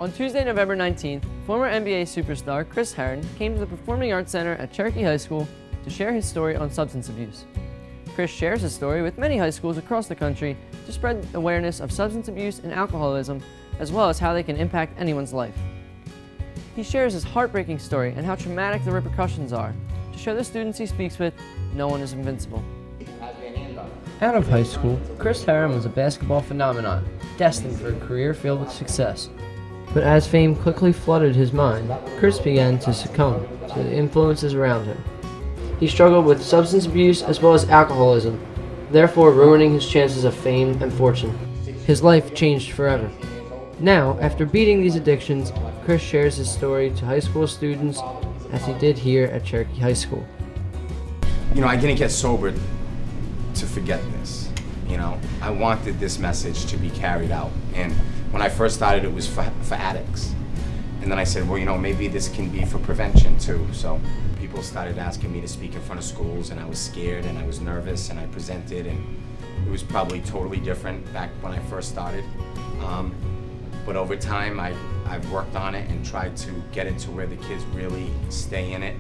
On Tuesday, November 19th, former NBA superstar Herren came to the Performing Arts Center at Cherokee High School to share his story on substance abuse. Chris shares his story with many high schools across the country to spread awareness of substance abuse and alcoholism, as well as how they can impact anyone's life. He shares his heartbreaking story and how traumatic the repercussions are to show the students he speaks with no one is invincible. Out of high school, Herren was a basketball phenomenon, destined for a career filled with success. But as fame quickly flooded his mind, Chris began to succumb to the influences around him. He struggled with substance abuse as well as alcoholism, therefore ruining his chances of fame and fortune. His life changed forever. Now, after beating these addictions, Chris shares his story to high school students as he did here at Cherokee High School. I didn't get sober to forget this. I wanted this message to be carried out. And when I first started, it was for addicts. And then I said, well, maybe this can be for prevention too. So people started asking me to speak in front of schools, and I was scared and I was nervous, and I presented, and it was probably totally different back when I first started. But over time, I've worked on it and tried to get it to where the kids really stay in it.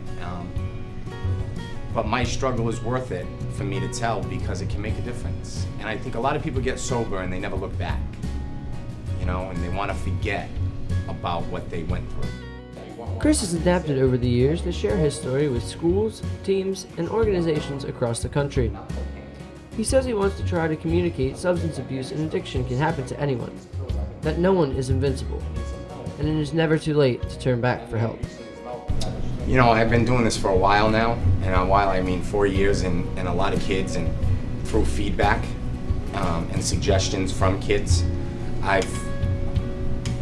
But my struggle is worth it for me to tell because it can make a difference. And I think a lot of people get sober and they never look back, and they want to forget about what they went through. Chris has adapted over the years to share his story with schools, teams, and organizations across the country. He says he wants to try to communicate substance abuse and addiction can happen to anyone, that no one is invincible, and it is never too late to turn back for help. I've been doing this for a while now, and a while I mean 4 years, and a lot of kids, and through feedback and suggestions from kids, I've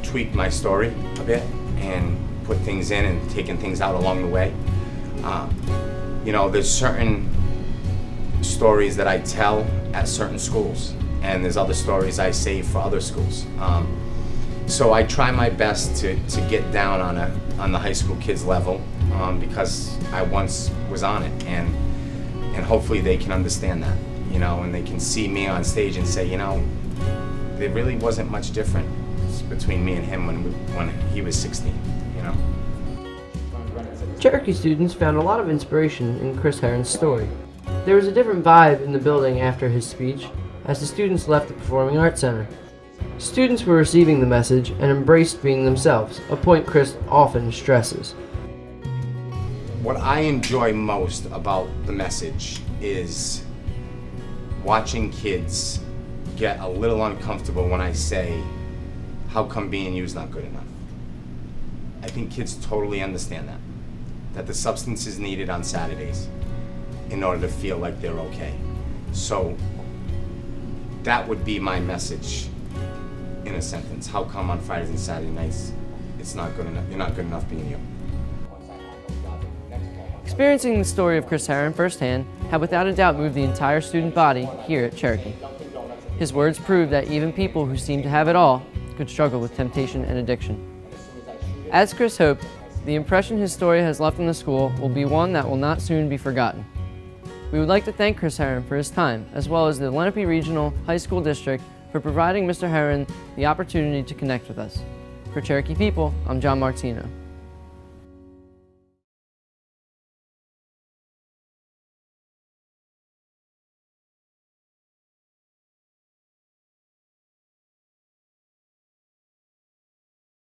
tweaked my story a bit and put things in and taken things out along the way. There's certain stories that I tell at certain schools, and there's other stories I save for other schools. So I try my best to get down on the high school kids level because I once was on it, and hopefully they can understand that, and they can see me on stage and say, there really wasn't much different between me and him when he was 16, Cherokee students found a lot of inspiration in Herren's story. There was a different vibe in the building after his speech as the students left the Performing Arts Center. Students were receiving the message and embraced being themselves, a point Chris often stresses. What I enjoy most about the message is watching kids get a little uncomfortable when I say, how come being you is not good enough? I think kids totally understand that the substance is needed on Saturdays in order to feel like they're okay. So that would be my message in a sentence. How come on Fridays and Saturday nights it's not good enough? You're not good enough being you. Experiencing the story of Herren firsthand had without a doubt moved the entire student body here at Cherokee. His words prove that even people who seem to have it all could struggle with temptation and addiction. As Chris hoped, the impression his story has left in the school will be one that will not soon be forgotten. We would like to thank Herren for his time, as well as the Lenape Regional High School District for providing Mr. Herren the opportunity to connect with us. For Cherokee People, I'm John Martino.